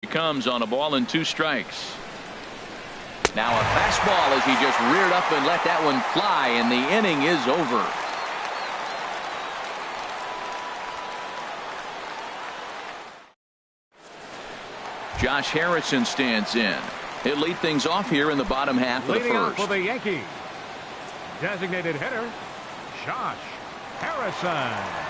He comes on a ball and 2 strikes. Now a fastball as he just reared up and let that one fly, and the inning is over. Josh Harrison stands in. He'll lead things off here in the bottom half of the first. For the Yankees, designated hitter, Josh Harrison.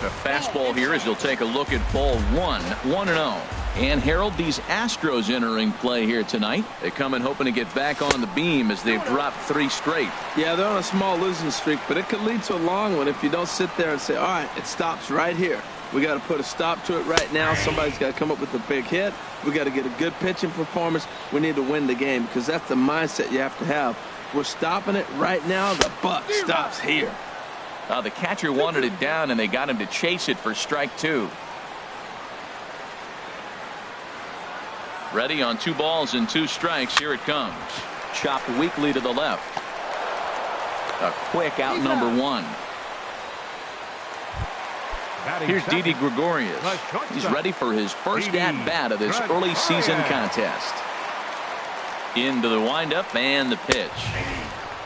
A fastball here as he'll take a look at ball 1, 1-0. And Harold, these Astros entering play here tonight. They come in hoping to get back on the beam as they've dropped 3 straight. Yeah, they're on a small losing streak, but it could lead to a long one if you don't sit there and say, all right, it stops right here. We got to put a stop to it right now. Somebody's got to come up with a big hit. We got to get a good pitching performance. We need to win the game because that's the mindset you have to have. We're stopping it right now. The buck stops here. The catcher wanted it down, and they got him to chase it for strike 2. Ready on 2 balls and 2 strikes. Here it comes. Chopped weakly to the left. A quick out number 1. Here's Didi Gregorius. He's ready for his first at-bat of this early season contest. Into the windup and the pitch.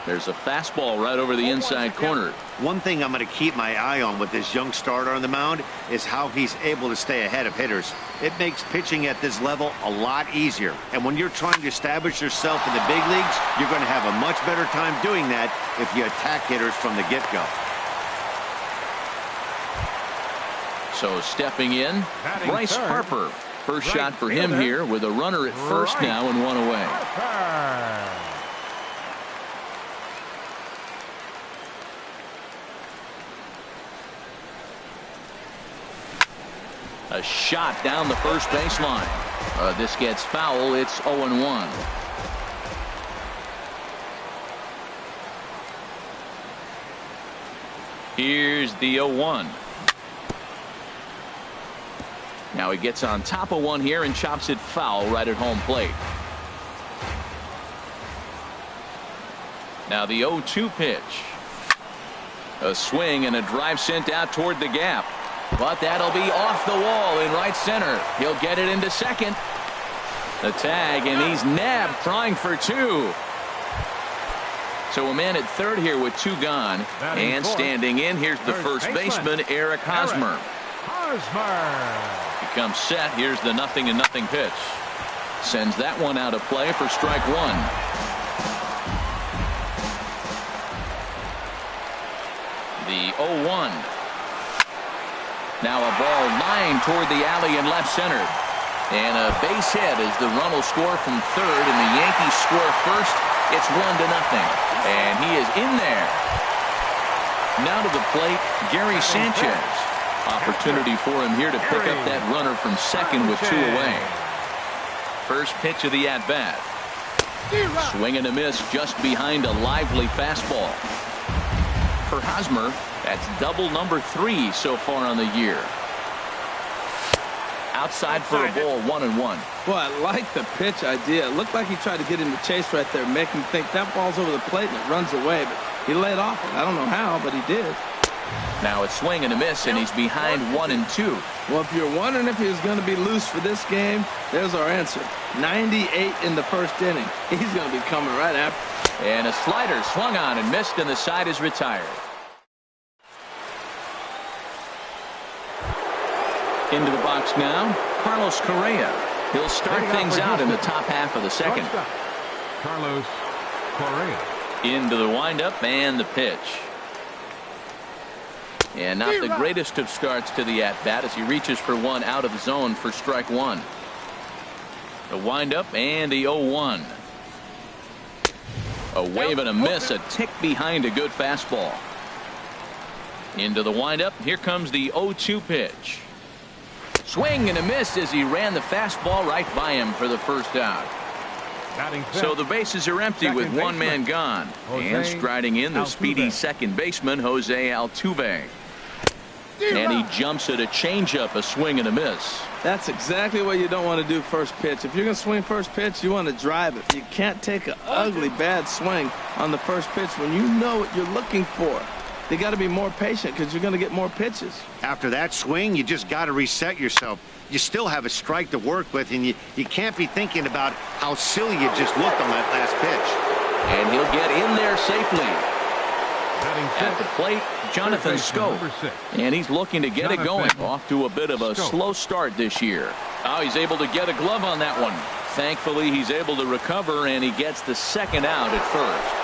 There's a fastball right over the inside corner. One thing I'm going to keep my eye on with this young starter on the mound is how he's able to stay ahead of hitters. It makes pitching at this level a lot easier. And when you're trying to establish yourself in the big leagues, you're going to have a much better time doing that if you attack hitters from the get-go. So stepping in, Bryce Harper. First shot for him here with a runner at first now and 1 away. A shot down the first baseline. This gets foul. It's 0-1. Here's the 0-1. Now he gets on top of one here and chops it foul right at home plate. Now the 0-2 pitch. A swing and a drive sent out toward the gap. But that'll be off the wall in right center. He'll get it into second. The tag, and he's nabbed, trying for 2. So a man at third here with 2 gone. And standing in, here's the first baseman, Eric Hosmer. He comes set. Here's the 0-0 pitch. Sends that one out of play for strike 1. The 0-1. Now a ball lined toward the alley in left center. And a base hit as the run will score from third, and the Yankees score first. It's 1-0. And he is in there. Now to the plate, Gary Sanchez. Opportunity for him here to pick up that runner from second with 2 away. First pitch of the at-bat. Swing and a miss just behind a lively fastball. For Hosmer, that's double number 3 so far on the year. Outside for a ball, 1-1. Well, I like the pitch idea. It looked like he tried to get him to chase right there, make him think that ball's over the plate and it runs away. But he laid off it. I don't know how, but he did. Now it's swing and a miss, and he's behind 1-2. Well, if you're wondering if he was going to be loose for this game, there's our answer. 98 in the first inning. He's going to be coming right after. And a slider swung on and missed, and the side is retired. Into the box now, Carlos Correa. He'll start things out in the top half of the second. Carlos Correa. Into the windup and the pitch. And not the greatest of starts to the at-bat as he reaches for one out of the zone for strike 1. The windup and the 0-1. A wave and a miss, a tick behind a good fastball. Into the windup. Here comes the 0-2 pitch. Swing and a miss as he ran the fastball right by him for the first out. So the bases are empty with one man gone. And striding in the speedy second baseman, Jose Altuve. And he jumps at a changeup, a swing and a miss. That's exactly what you don't want to do first pitch. If you're going to swing first pitch, you want to drive it. You can't take an ugly, bad swing on the first pitch when you know what you're looking for. they got to be more patient because you're going to get more pitches. After that swing, you just got to reset yourself. You still have a strike to work with, and you can't be thinking about how silly you just looked on that last pitch. And he'll get in there safely. At the plate, Jonathan Schoop. And he's looking to get it going. Off to a bit of a slow start this year. Oh, he's able to get a glove on that one. Thankfully, he's able to recover, and he gets the second out at first.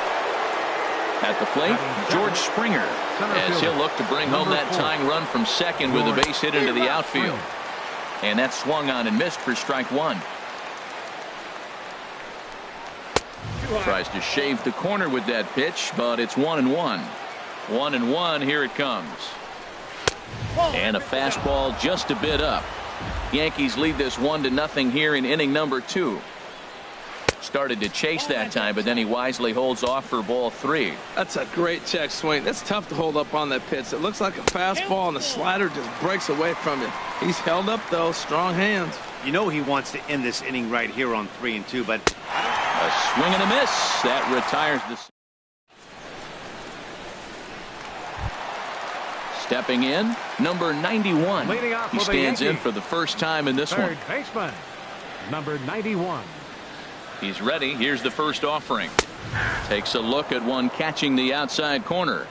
At the plate, George Springer, as he'll look to bring home that tying run from second with a base hit into the outfield. And that swung on and missed for strike one. Tries to shave the corner with that pitch, but it's 1-1. 1-1, here it comes. And a fastball just a bit up. Yankees lead this 1-0 here in inning number 2. Started to chase that time, but then he wisely holds off for ball 3. That's a great check swing. That's tough to hold up on that pitch. It looks like a fastball, and the slider just breaks away from it. He's held up, though. Strong hands. You know he wants to end this inning right here on 3-2, but a swing and a miss. That retires the. Stepping in, number 91. He stands in for the first time in this one. Third baseman, number 91. He's ready. Here's the first offering. Takes a look at one catching the outside corner.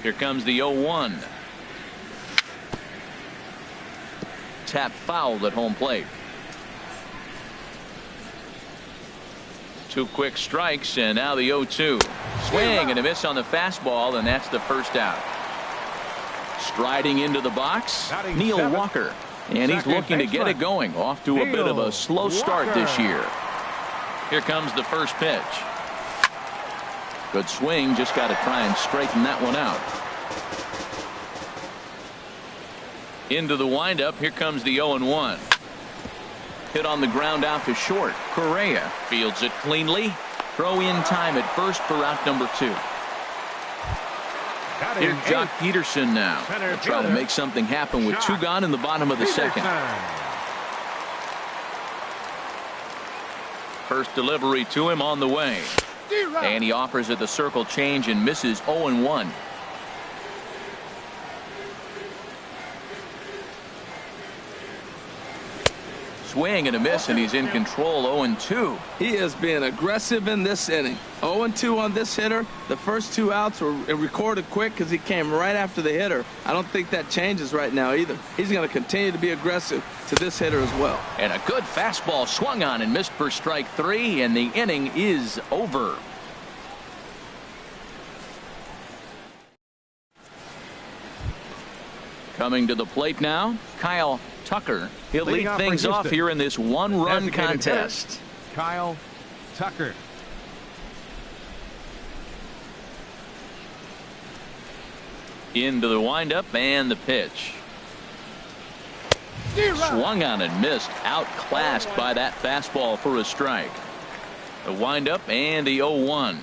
Here comes the 0-1. Tap fouled at home plate. 2 quick strikes, and now the 0-2. Swing and a miss on the fastball, and that's the first out. Striding into the box, Neil Walker. And he's looking to get it going. Off to a bit of a slow start this year. Here comes the first pitch. Good swing. Just got to try and straighten that one out. Into the windup. Here comes the 0-1. Hit on the ground out to short. Correa fields it cleanly. Throw in time at first for out number 2. Here's Jock Peterson now. They'll try to make something happen with 2 gone in the bottom of the second. First delivery to him on the way. And he offers it the circle change and misses 0-1. Swing and a miss, and he's in control. 0-2. He is being aggressive in this inning. 0-2 on this hitter. The first 2 outs were recorded quick because he came right after the hitter. I don't think that changes right now either. He's going to continue to be aggressive to this hitter as well. And a good fastball swung on and missed for strike 3, and the inning is over. Coming to the plate now, Kyle Tucker. He'll lead things off here in this 1-run contest. Kyle Tucker. Into the windup and the pitch. Swung on and missed. Outclassed by that fastball for a strike. The windup and the 0-1.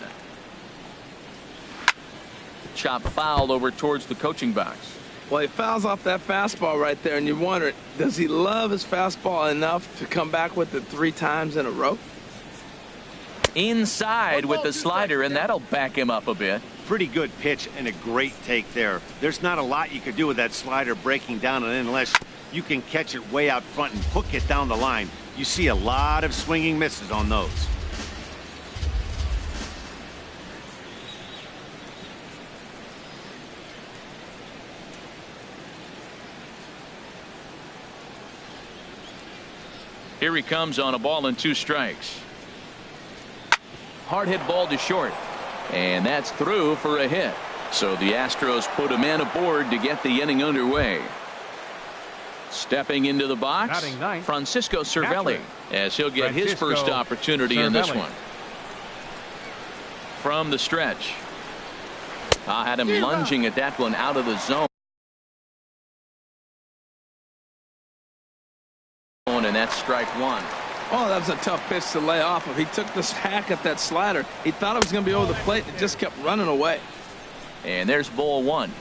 Chop fouled over towards the coaching box. Well, he fouls off that fastball right there, and you wonder, does he love his fastball enough to come back with it 3 times in a row? Inside with the slider, and that'll back him up a bit. Pretty good pitch and a great take there. There's not a lot you could do with that slider breaking down and in unless you can catch it way out front and hook it down the line. You see a lot of swinging misses on those. Here he comes on a ball and 2 strikes. Hard hit ball to short. And that's through for a hit. So the Astros put a man aboard to get the inning underway. Stepping into the box, Francisco Cervelli, as he'll get his first opportunity in this one. From the stretch. Had him lunging at that one out of the zone. And that's strike 1. Oh, that was a tough pitch to lay off of. He took this hack at that slider. He thought it was going to be over the plate, and it just kept running away. And there's ball 1.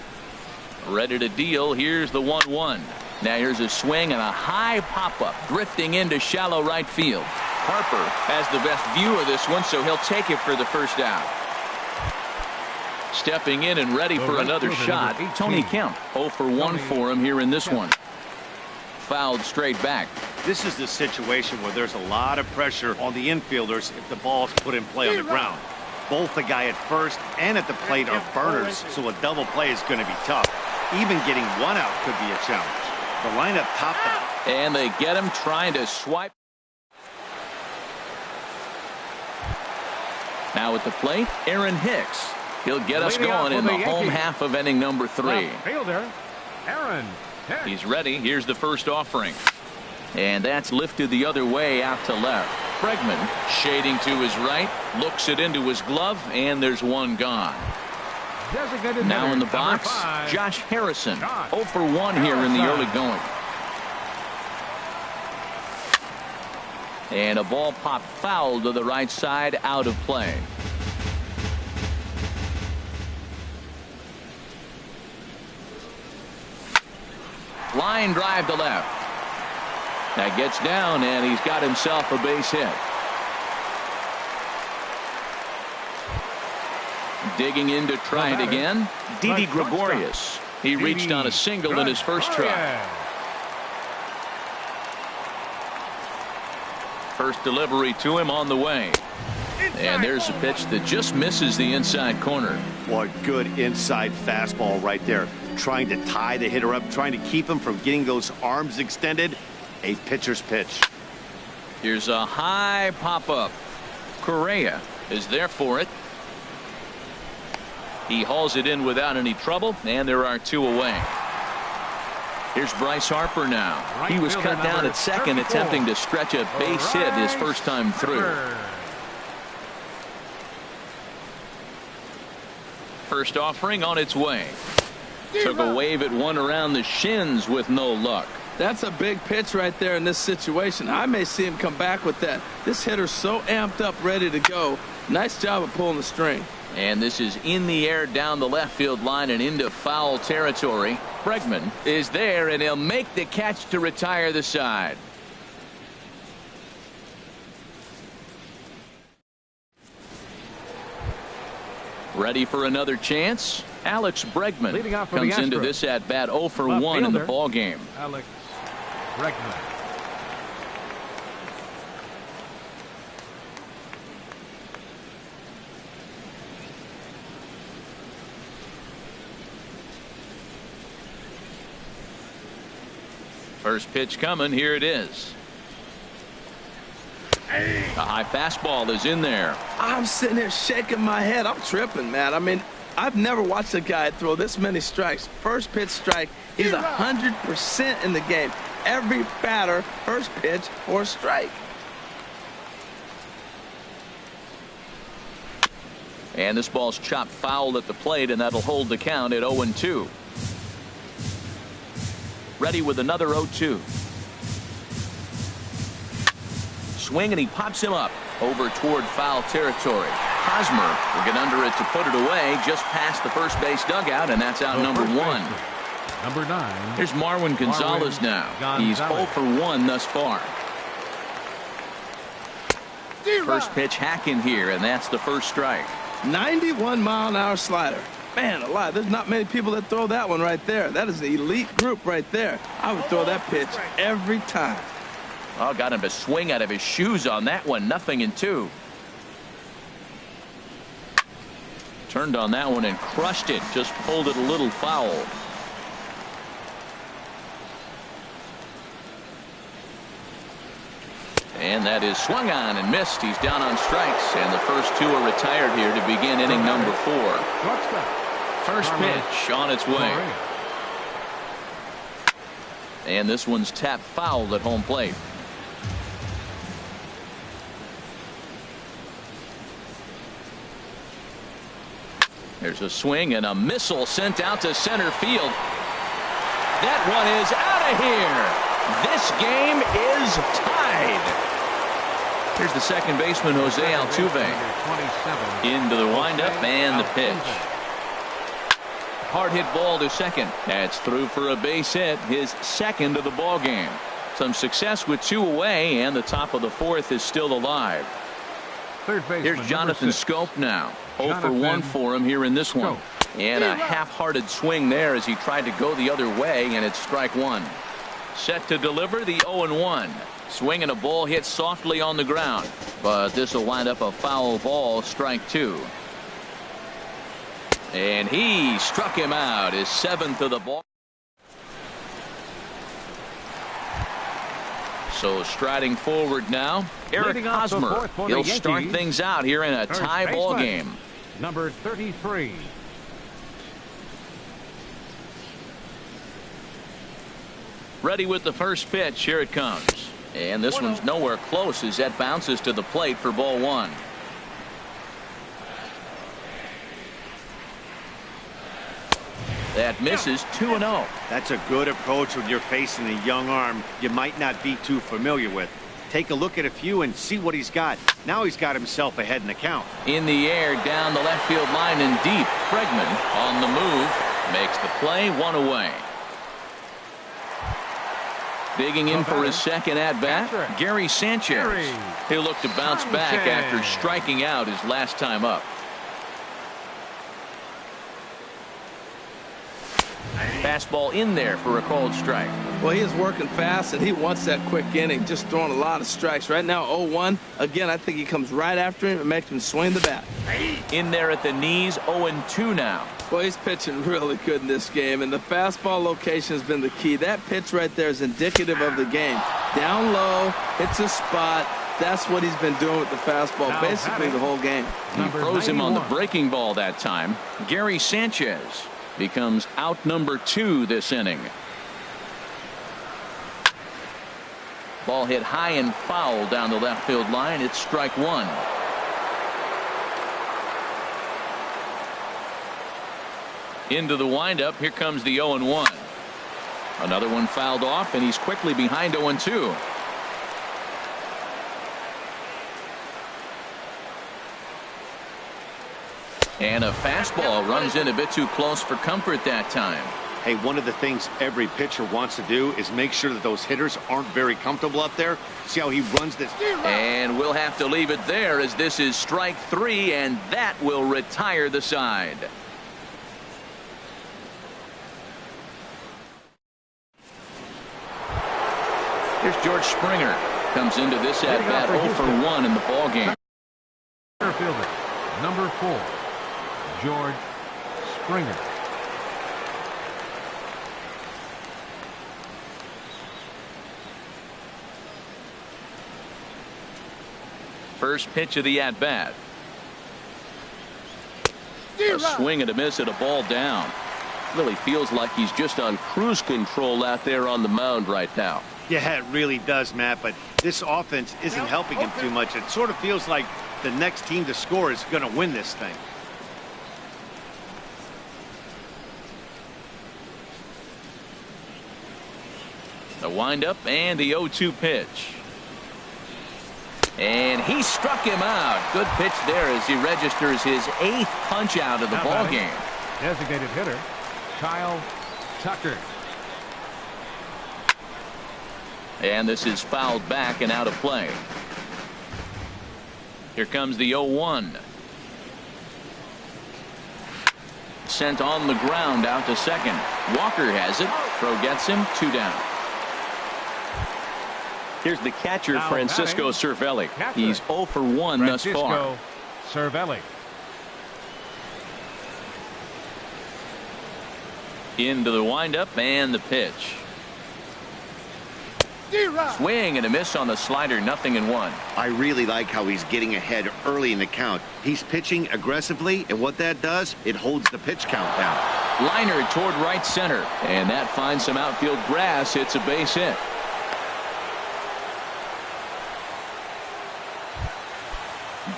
Ready to deal. Here's the 1-1. Now here's a swing and a high pop-up drifting into shallow right field. Harper has the best view of this one, so he'll take it for the first out. Stepping in and ready for another shot, Tony Kemp. 0 for 1 for him here in this one. Fouled straight back. This is the situation where there's a lot of pressure on the infielders if the ball's put in play on the ground. Both the guy at first and at the plate are burners, so a double play is going to be tough. Even getting one out could be a challenge. The lineup topped them. And they get him trying to swipe. Now at the plate, Aaron Hicks. He'll get us going in the home half of inning number 3. Fielder, Aaron Hicks. He's ready. Here's the first offering. And that's lifted the other way out to left. Bregman shading to his right, looks it into his glove, and there's one gone. Now in the box, Josh Harrison. 0 for 1 here in the early going. And a ball popped foul to the right side, out of play. Line drive to left. That gets down, and he's got himself a base hit. Digging in to try it again, Didi Gregorius. He reached on a single in his first try. First delivery to him on the way. And there's a pitch that just misses the inside corner. What good inside fastball right there. Trying to tie the hitter up, trying to keep him from getting those arms extended. A pitcher's pitch. Here's a high pop-up. Correa is there for it. He hauls it in without any trouble, and there are 2 away. Here's Bryce Harper now. He was cut down at second, attempting to stretch a base hit his first time through. First offering on its way. Took a wave at one around the shins with no luck. That's a big pitch right there in this situation. I may see him come back with that. This hitter's so amped up, ready to go. Nice job of pulling the string. And this is in the air down the left field line and into foul territory. Bregman is there, and he'll make the catch to retire the side. Ready for another chance? Alex Bregman comes into this at bat 0 for 1 in the ball game. Alex Bregman. First pitch coming. Here it is. A high fastball is in there. I'm sitting here shaking my head. I'm tripping, man. I mean, I've never watched a guy throw this many strikes. First pitch strike. He's 100% in the game. Every batter, first pitch or strike. And this ball's chopped foul at the plate, and that'll hold the count at 0-2. Ready with another 0-2. Swing, and he pops him up over toward foul territory. Hosmer will get under it to put it away just past the first base dugout, and that's out number 1. Number 9. Here's Marwin Gonzalez now. He's 0 for 1 thus far. First pitch hacking here, and that's the first strike. 91-mile-an-hour slider. Man alive, there's not many people that throw that one right there. That is the elite group right there. I would throw that pitch every time. Oh, got him to swing out of his shoes on that one. 0-2. Turned on that one and crushed it. Just pulled it a little foul. And that is swung on and missed. He's down on strikes, and the first 2 are retired here to begin inning number 4. First pitch on its way. And this one's tapped foul at home plate. There's a swing and a missile sent out to center field. That one is out of here. This game is tied. Here's the second baseman, Jose Altuve. Into the windup and the pitch. Hard hit ball to second. That's through for a base hit, his second of the ball game. Some success with 2 away, and the top of the 4th is still alive. Third baseman, Here's Jonathan Schoop now. 0 for 1 for him here in this one. And a half-hearted swing there as he tried to go the other way, and it's strike one. Set to deliver the 0-1. Swinging a ball hit softly on the ground, but this will wind up a foul ball, strike two. And he struck him out, his 7th of the ball. So striding forward now, Eric Hosmer. He'll start things out here in a tie ball game. Number 33. Ready with the first pitch. Here it comes. And this one's nowhere close as that bounces to the plate for ball one. That misses 2-0. That's a good approach when you're facing a young arm you might not be too familiar with. Take a look at a few and see what he's got. Now he's got himself ahead in the count. In the air, down the left field line and deep. Bregman on the move. Makes the play, one away. Digging in for his second at-bat, Gary Sanchez. He'll look to bounce back after striking out his last time up. Fastball in there for a called strike. Well, he is working fast, and he wants that quick inning, just throwing a lot of strikes. Right now, 0-1. Again, I think he comes right after him and makes him swing the bat. In there at the knees, 0-2 now. Well, he's pitching really good in this game, and the fastball location has been the key. That pitch right there is indicative of the game. Down low, hits a spot. That's what he's been doing with the fastball basically the whole game. He froze him on the breaking ball that time. Gary Sanchez becomes out number 2 this inning. Ball hit high and foul down the left field line. It's strike one. Into the windup. Here comes the 0-1. Another one fouled off, and he's quickly behind 0-2. And a fastball runs in a bit too close for comfort that time. Hey, one of the things every pitcher wants to do is make sure that those hitters aren't very comfortable up there. See how he runs this. And we'll have to leave it there as this is strike 3, and that will retire the side. Here's George Springer. Comes into this at-bat 0 for 1 in the ballgame. Fielder, number 4, George Springer. First pitch of the at-bat. A swing and a miss at a ball down. Really feels like he's just on cruise control out there on the mound right now. Yeah, it really does, Matt, but this offense isn't helping him too much. It sort of feels like the next team to score is going to win this thing. The windup and the 0-2 pitch. And he struck him out. Good pitch there as he registers his 8th punch out of the ball game. Designated hitter, Kyle Tucker. And this is fouled back and out of play. Here comes the 0-1. Sent on the ground out to second. Walker has it. Throw gets him. 2 down. Here's the catcher, Francisco Cervelli. He's 0 for 1 thus far. Cervelli. Into the windup and the pitch. Swing and a miss on the slider. 0-1. I really like how he's getting ahead early in the count. He's pitching aggressively, and what that does, it holds the pitch count down. Liner toward right center, and that finds some outfield grass. It's a base hit.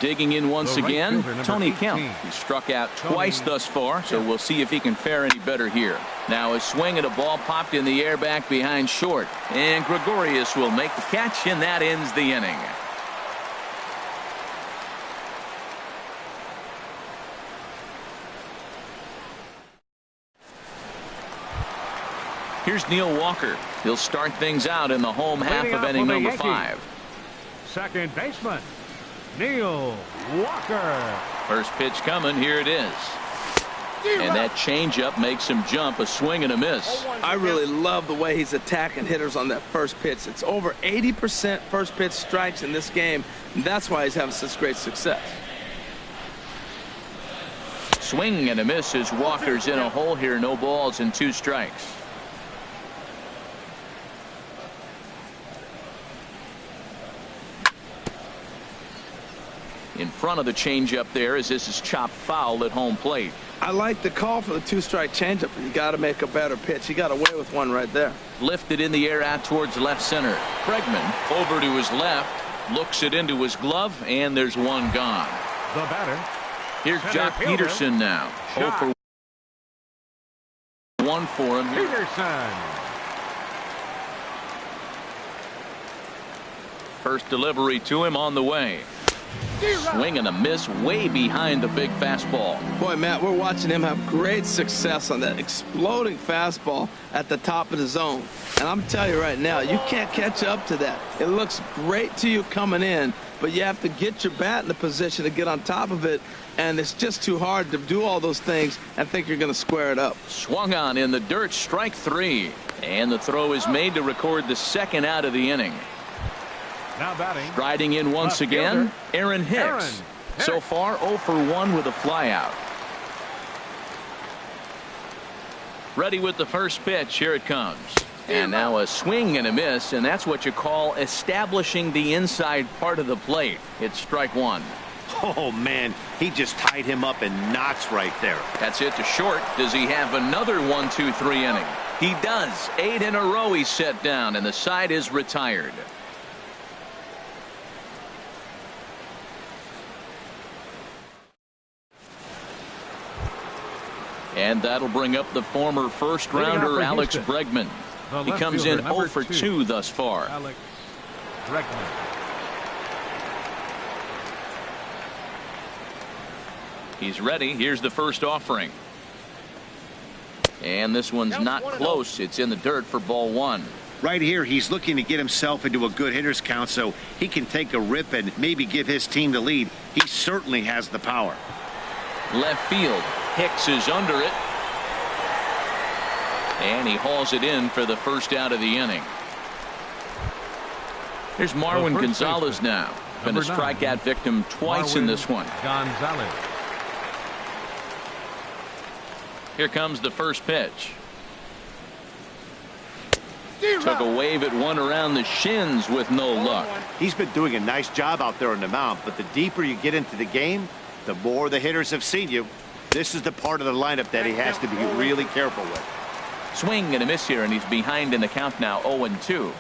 Digging in once again, Tony Kemp. He struck out twice thus far, so we'll see if he can fare any better here. Now a swing at a ball popped in the air back behind short, and Gregorius will make the catch, and that ends the inning. Here's Neil Walker. He'll start things out in the home half of inning number 5. Second baseman, Neil Walker. First pitch coming. Here it is. And that changeup makes him jump. A swing and a miss. I really love the way he's attacking hitters on that first pitch. It's over 80% first pitch strikes in this game. And that's why he's having such great success. Swing and a miss as Walker's in a hole here. No balls and 2 strikes. In front of the changeup there as this is chopped foul at home plate. I like the call for the 2-strike changeup. You got to make a better pitch. He got away with one right there. Lifted in the air out towards left center. Bregman over to his left, looks it into his glove, and there's one gone. The batter. Here's Jock Peterson now. 0 for 1 for him here. Peterson. First delivery to him on the way. Swing and a miss way behind the big fastball. Boy, Matt, we're watching him have great success on that exploding fastball at the top of the zone. And I'm telling you right now, you can't catch up to that. It looks great to you coming in, but you have to get your bat in the position to get on top of it. And it's just too hard to do all those things and think you're going to square it up. Swung on in the dirt, strike 3. And the throw is made to record the second out of the inning. Now batting. Riding in once again, Aaron Hicks. So far 0 for 1 with a flyout. Ready with the first pitch. Here it comes. And now a swing and a miss, and that's what you call establishing the inside part of the plate. It's strike 1. Oh, man, he just tied him up in knots right there. That's it to short. Does he have another 1-2-3 inning? He does. 8 in a row he's set down, and the side is retired. And that'll bring up the former first-rounder Alex Bregman. He comes in 0 for 2 thus far. Alex Bregman. He's ready. Here's the first offering. And this one's not close. It's in the dirt for ball 1. Right here, he's looking to get himself into a good hitter's count so he can take a rip and maybe give his team the lead. He certainly has the power. Left field. Hicks is under it. And he hauls it in for the first out of the inning. Here's Marwin Gonzalez now. Been a strikeout victim twice in this one. Gonzalez. Here comes the first pitch. Took a wave at one around the shins with no luck. He's been doing a nice job out there on the mound, but the deeper you get into the game, the more the hitters have seen you. This is the part of the lineup that he has to be really careful with. Swing and a miss here, and he's behind in the count now, 0-2.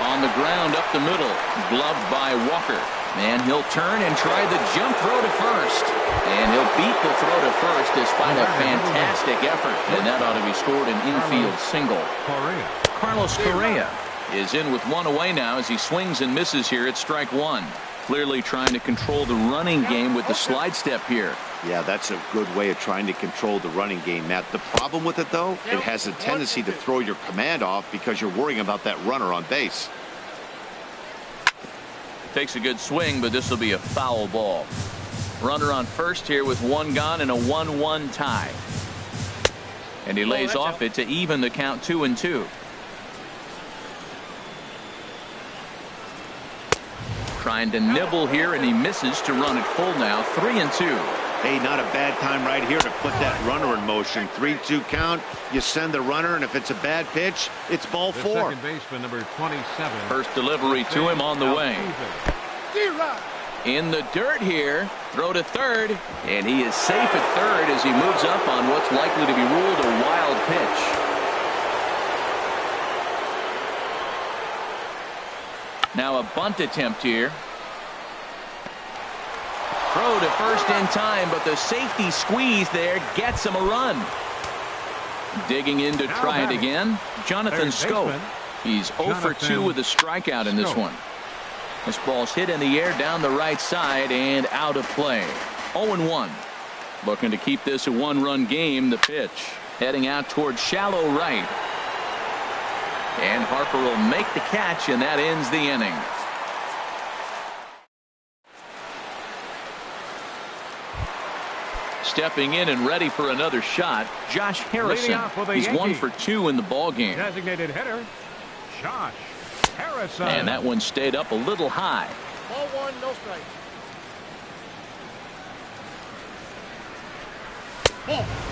On the ground up the middle, gloved by Walker. And he'll turn and try the jump throw to first. And he'll beat the throw to first despite a fantastic effort. And that ought to be scored an infield single. Carlos Correa is in with one away now as he swings and misses here at strike 1. Clearly trying to control the running game with the slide step here. Yeah, that's a good way of trying to control the running game, Matt. The problem with it, though, it has a tendency to throw your command off because you're worrying about that runner on base. Takes a good swing, but this will be a foul ball. Runner on first here with one gone and a 1-1 tie. And he lays off it to even the count 2-2. Trying to nibble here, and he misses to run it full now. 3-2. Hey, not a bad time right here to put that runner in motion. 3-2 count. You send the runner, and if it's a bad pitch, it's ball 4. Second baseman, number 27. First delivery to him on the way. In the dirt here. Throw to third. And he is safe at third as he moves up on what's likely to be ruled a wild pitch. Now a bunt attempt here. Throw to first in time, but the safety squeeze there gets him a run. Digging in to try it again, Jonathan Scope. He's 0 for 2 with a strikeout in this one. This ball's hit in the air down the right side and out of play. 0-1. Looking to keep this a one-run game. The pitch heading out towards shallow right. And Harper will make the catch, and that ends the inning. stepping in and ready for another shot, Josh Harrison. He's 1 for 2 in the ball game. Designated hitter, Josh Harrison. And that one stayed up a little high. Ball 1, no strike.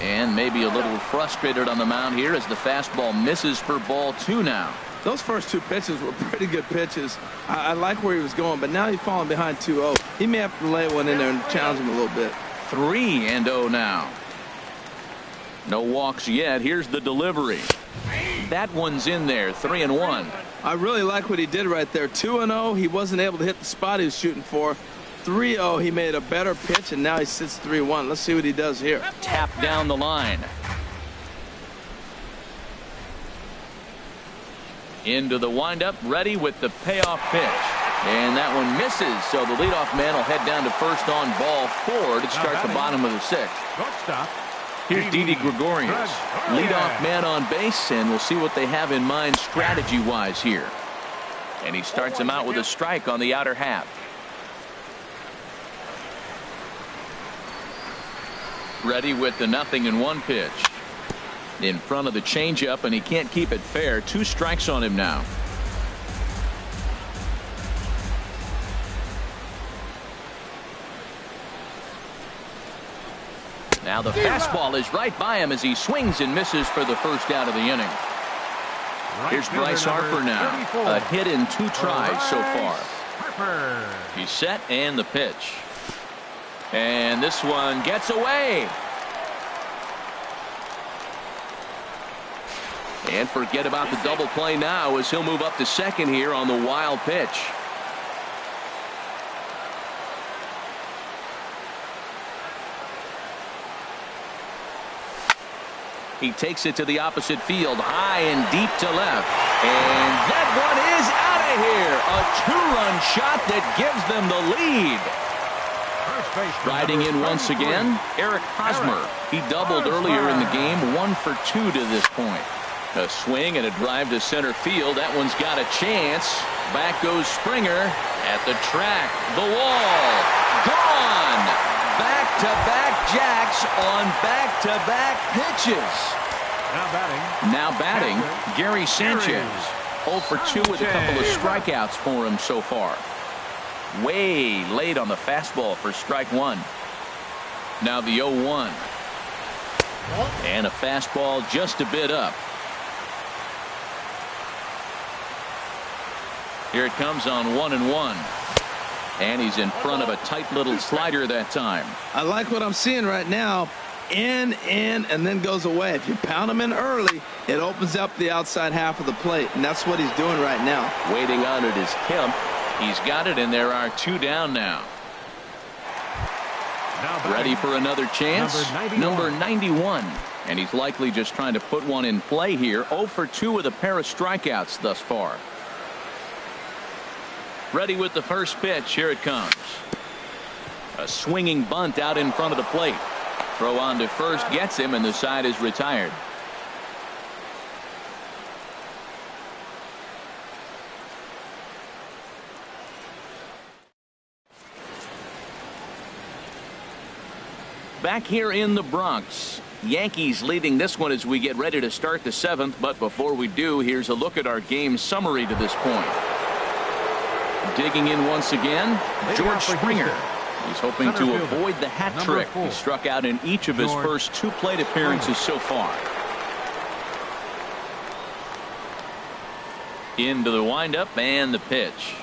And maybe a little frustrated on the mound here as the fastball misses for ball 2 now. Those first 2 pitches were pretty good pitches. I like where he was going, but now he's falling behind 2-0. He may have to lay one in there and challenge him a little bit. 3-0 now. No walks yet. Here's the delivery. That one's in there. 3-1. I really like what he did right there. 2-0. He wasn't able to hit the spot he was shooting for. 3-0. He made a better pitch, and now he sits 3-1. Let's see what he does here. Tap down the line. Into the windup, ready with the payoff pitch. And that one misses, so the leadoff man will head down to first on ball 4 to start the bottom of the 6th. Shortstop. Here's Didi Gregorius, leadoff man on base, and we'll see what they have in mind strategy-wise here. And he starts him out with a strike on the outer half. Ready with the 0-1 pitch. In front of the changeup, and he can't keep it fair. 2 strikes on him now. Now the fastball is right by him as he swings and misses for the first out of the inning. Here's Bryce Harper now. A hit in 2 tries so far. He's set and the pitch. And this one gets away. And forget about the double play now as he'll move up to second here on the wild pitch. He takes it to the opposite field, high and deep to left. And that one is out of here. A 2-run shot that gives them the lead. Riding in once again, Eric Hosmer. He doubled earlier in the game, 1 for 2 to this point. A swing and a drive to center field. That one's got a chance. Back goes Springer at the track. The wall. Gone. Back-to-back jacks on back-to-back pitches. Now batting, Gary Sanchez. 0 for 2 with a couple of strikeouts for him so far. Way late on the fastball for strike 1. Now the 0-1. And a fastball just a bit up. Here it comes on 1-1. And he's in front of a tight little slider that time. I like what I'm seeing right now. In, and then goes away. If you pound him in early, it opens up the outside half of the plate, and that's what he's doing right now. Waiting on it is Kemp. He's got it, and there are 2 down now. Ready for another chance? Number 91. And he's likely just trying to put one in play here. 0 for 2 with a pair of strikeouts thus far. Ready with the first pitch. Here it comes. A swinging bunt out in front of the plate. Throw on to first gets him, and the side is retired. Back here in the Bronx, Yankees leading this one as we get ready to start the 7th. But before we do, here's a look at our game summary to this point. Digging in once again, George Springer. He's hoping to avoid the hat trick. He struck out in each of his first 2 plate appearances so far. Into the windup and the pitch.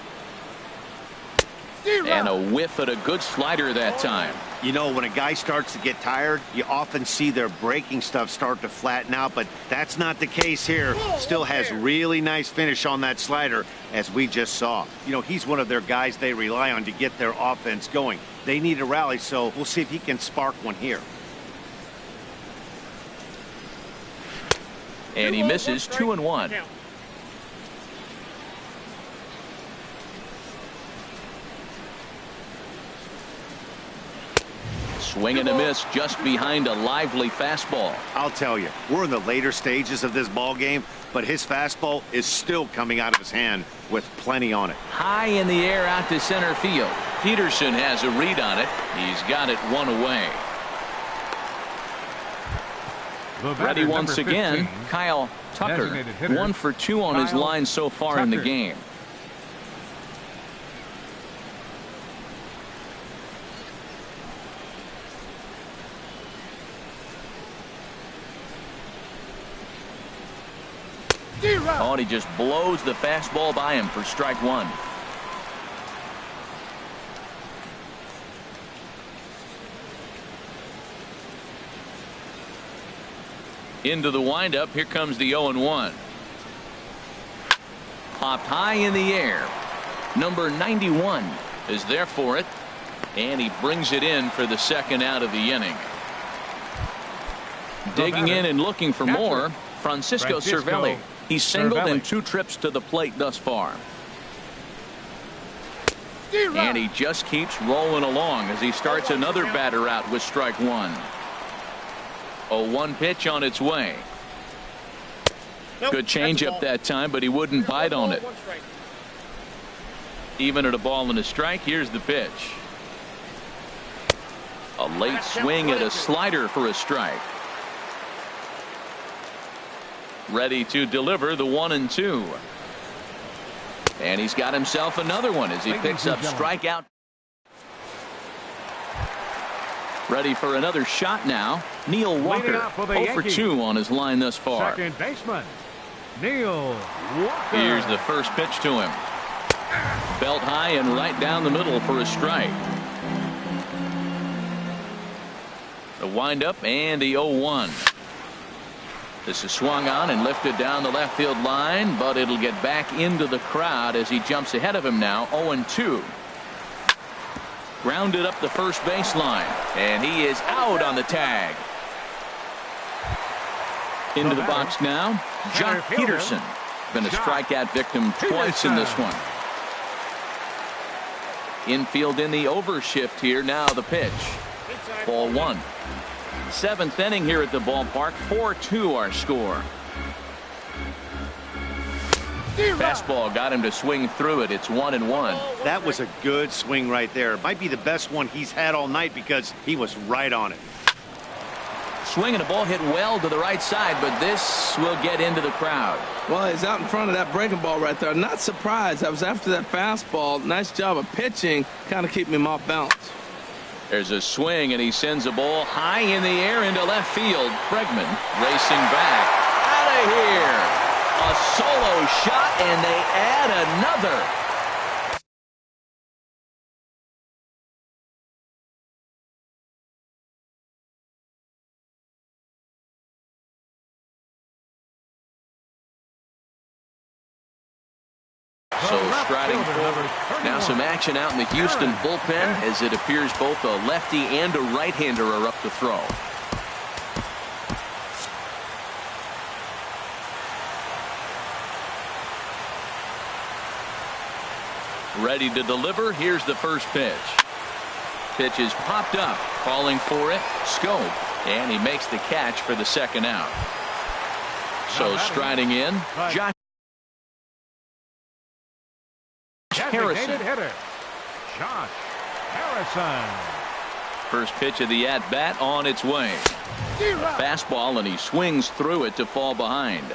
And a whiff at a good slider that time. You know, when a guy starts to get tired, you often see their breaking stuff start to flatten out, but that's not the case here. Still has really nice finish on that slider, as we just saw. You know, he's one of their guys they rely on to get their offense going. They need a rally, so we'll see if he can spark one here. And he misses 2-1. Swing and a miss just behind a lively fastball. I'll tell you, we're in the later stages of this ball game, but his fastball is still coming out of his hand with plenty on it. High in the air out to center field. Peterson has a read on it. He's got it 1 away. Ready once again, Kyle Tucker. 1 for 2 on his line so far in the game. Oh, and he just blows the fastball by him for strike 1. Into the windup. Here comes the 0-1. Popped high in the air. Number 91 is there for it, and he brings it in for the second out of the inning. Digging in and looking for more, Francisco Cervelli. He's singled in 2 trips to the plate thus far. And he just keeps rolling along as he starts another batter out with strike 1. 0-1 pitch on its way. Good changeup that time, but he wouldn't bite on it. Even at a ball and a strike, here's the pitch. A late swing at a slider for a strike. Ready to deliver the 1-2. And he's got himself another one as he picks up strikeout. Ready for another shot now. Neil Walker, 0 for 2 on his line thus far. Second baseman, Neil Walker. Here's the first pitch to him. Belt high and right down the middle for a strike. The windup and the 0-1. This is swung on and lifted down the left field line, but it'll get back into the crowd as he jumps ahead of him now. 0-2. Grounded up the first baseline, and he is out on the tag. Into the box now, Jock Peterson. Been a strikeout victim twice in this one. Infield in the overshift here. Now the pitch. Ball 1. 7th inning here at the ballpark. 4-2 our score. Fastball got him to swing through it. It's 1-1. That was a good swing right there. Might be the best one he's had all night because he was right on it. Swinging a ball hit well to the right side, but this will get into the crowd. Well, he's out in front of that breaking ball right there. Not surprised. I was after that fastball. Nice job of pitching, kind of keeping him off balance. There's a swing, and he sends a ball high in the air into left field. Bregman racing back. Out of here. A solo shot, and they add another. So striding forward. Now some action out in the Houston bullpen as it appears both a lefty and a right-hander are up to throw. Ready to deliver. Here's the first pitch. Pitch is popped up. Calling for it. Scope. And he makes the catch for the second out. So striding in, Josh Harrison. Hitter, Josh Harrison. First pitch of the at-bat on its way. Fastball, and he swings through it to fall behind.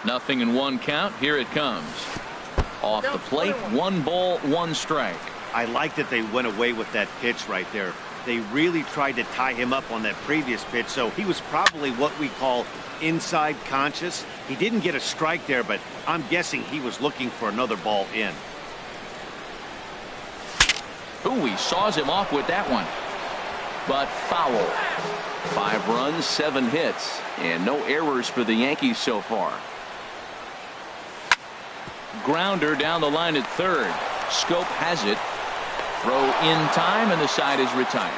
0-1 count. Here it comes. Off the plate, 1 ball, 1 strike. I like that they went away with that pitch right there. They really tried to tie him up on that previous pitch, so he was probably what we call inside conscious. He didn't get a strike there, but I'm guessing he was looking for another ball in. Ooh, he saws him off with that one. But foul. 5 runs, 7 hits, and no errors for the Yankees so far. Grounder down the line at third. Scope has it. Throw in time, and the side is retired.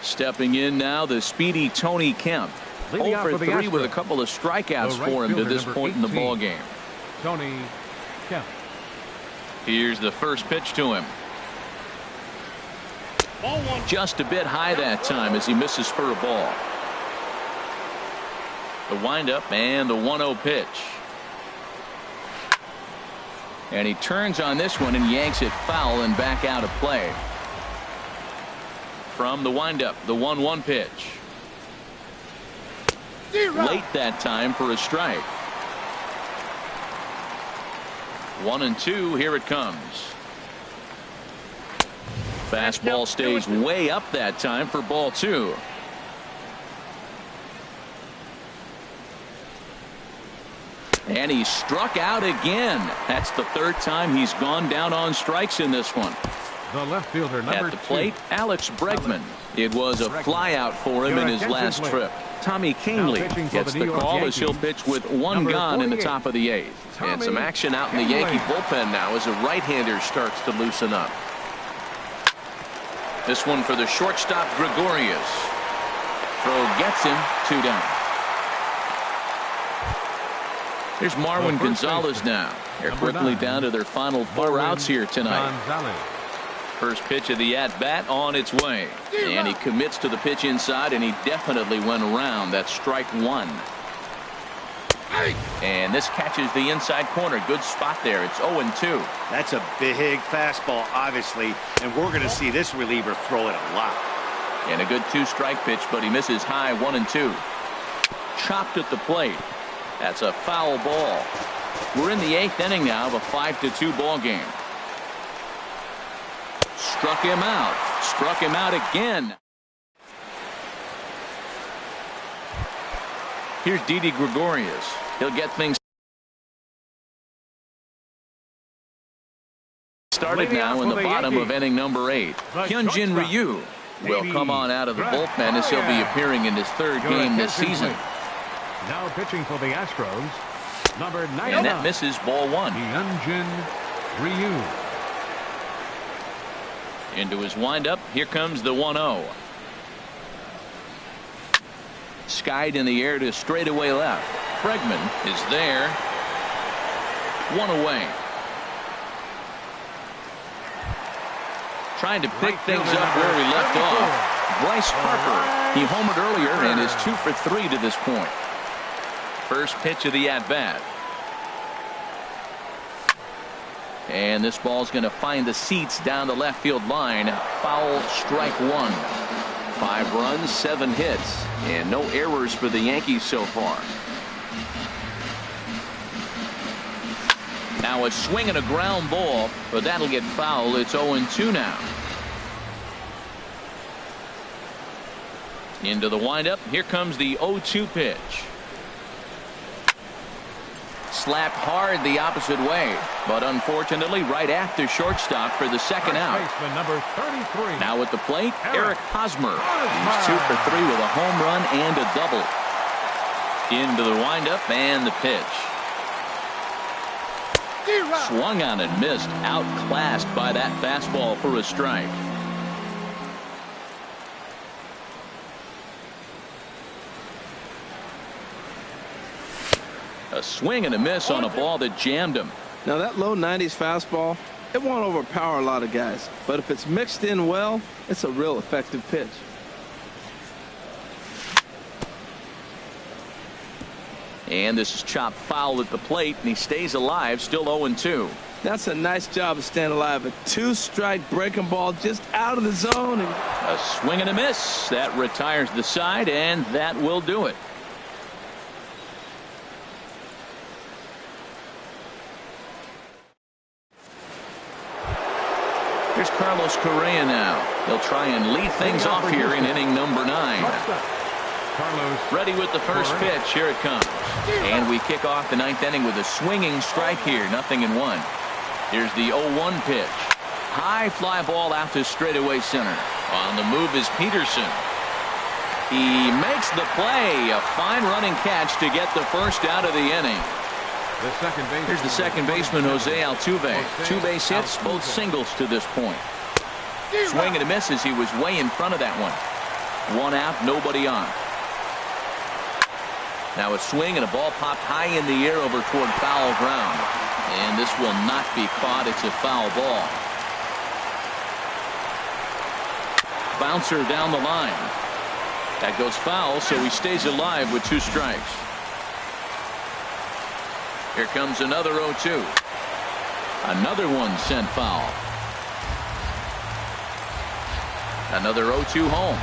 Stepping in now, the speedy Tony Kemp. 0 for 3 with a couple of strikeouts for him to this point in the ball game. Tony Kemp. Here's the first pitch to him. Just a bit high that time as he misses for a ball. The windup and the 1-0 pitch. And he turns on this one and yanks it foul and back out of play. From the windup, the 1-1 pitch. Late that time for a strike. 1-2. Here it comes. Fastball stays way up that time for ball 2. And he struck out again. That's the third time he's gone down on strikes in this one. The left fielder, number At the plate, Alex Bregman. It was a flyout for him in his last trip. Tommy Kahnle gets the call as he'll pitch with one gone in the top of the 8th. And some action out in the Yankee bullpen now as a right-hander starts to loosen up. This one for the shortstop, Gregorius. Throw gets him, 2 down. Here's Marwin Gonzalez now. They're quickly down to their final 4 outs here tonight. First pitch of the at-bat on its way. And he commits to the pitch inside, and he definitely went around. That's strike 1. And this catches the inside corner. Good spot there. It's 0-2. That's a big fastball, obviously, and we're going to see this reliever throw it a lot. And a good 2-strike pitch, but he misses high. 1-2. Chopped at the plate. That's a foul ball. We're in the 8th inning now of a 5-2 ball game. Struck him out. Struck him out again. Here's Didi Gregorius. He'll get things started now in the bottom of inning number 8. Hyunjin Ryu will come on out of the bullpen as he'll be appearing in his 3rd game this season. Now pitching for the Astros, number 9. And that misses ball 1. Hyunjin Ryu. Into his windup. Here comes the 1-0. Skied in the air to straightaway left. Bregman is there. 1 away. Trying to pick things up where he left off. Bryce Harper. He homered earlier and is 2 for 3 to this point. First pitch of the at-bat. And this ball's going to find the seats down the left field line. Foul, strike 1. 5 runs, 7 hits, and no errors for the Yankees so far. Now a swing and a ground ball, but that'll get foul. It's 0-2 now. Into the windup. Here comes the 0-2 pitch. Slapped hard the opposite way, but unfortunately right after shortstop for the 2nd out. Number 33. Now at the plate, Eric Hosmer. He's 2 for 3 with a home run and a double. Into the windup and the pitch. Swung on and missed. Outclassed by that fastball for a strike. A swing and a miss on a ball that jammed him. Now that low 90s fastball, it won't overpower a lot of guys, but if it's mixed in well, it's a real effective pitch. And this is chopped foul at the plate, and he stays alive, still 0-2. That's a nice job of staying alive. A 2-strike breaking ball just out of the zone. A swing and a miss. That retires the side, and that will do it. Here's Carlos Correa now. He'll try and lead things off here in inning number 9. Ready with the first pitch. Here it comes. And we kick off the 9th inning with a swinging strike here. 0-1. Here's the 0-1 pitch. High fly ball out to straightaway center. On the move is Peterson. He makes the play. A fine running catch to get the first out of the inning. Here's the second baseman, Jose Altuve. 2 base hits, both singles to this point. Swing and a miss as he was way in front of that one. 1 out, nobody on. Now a swing and a ball popped high in the air over toward foul ground. And this will not be caught. It's a foul ball. Bouncer down the line. That goes foul, so he stays alive with 2 strikes. Here comes another 0-2. Another one sent foul. Another 0-2 home.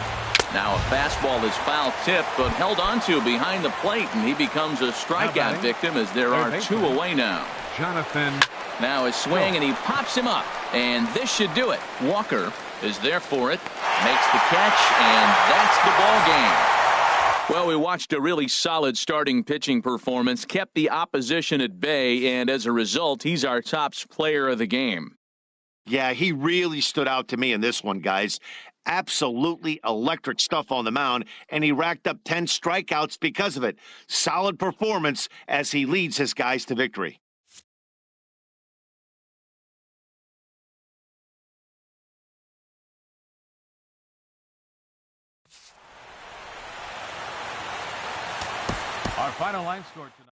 Now a fastball is foul tipped, but held onto behind the plate, and he becomes a strikeout victim as there are 2 away now. Jonathan. Now a swing, and he pops him up, and this should do it. Walker is there for it, makes the catch, and that's the ball game. Well, we watched a really solid starting pitching performance, kept the opposition at bay, and as a result, he's our top player of the game. Yeah, he really stood out to me in this one, guys. Absolutely electric stuff on the mound, and he racked up 10 strikeouts because of it. Solid performance as he leads his guys to victory. Our final line score tonight.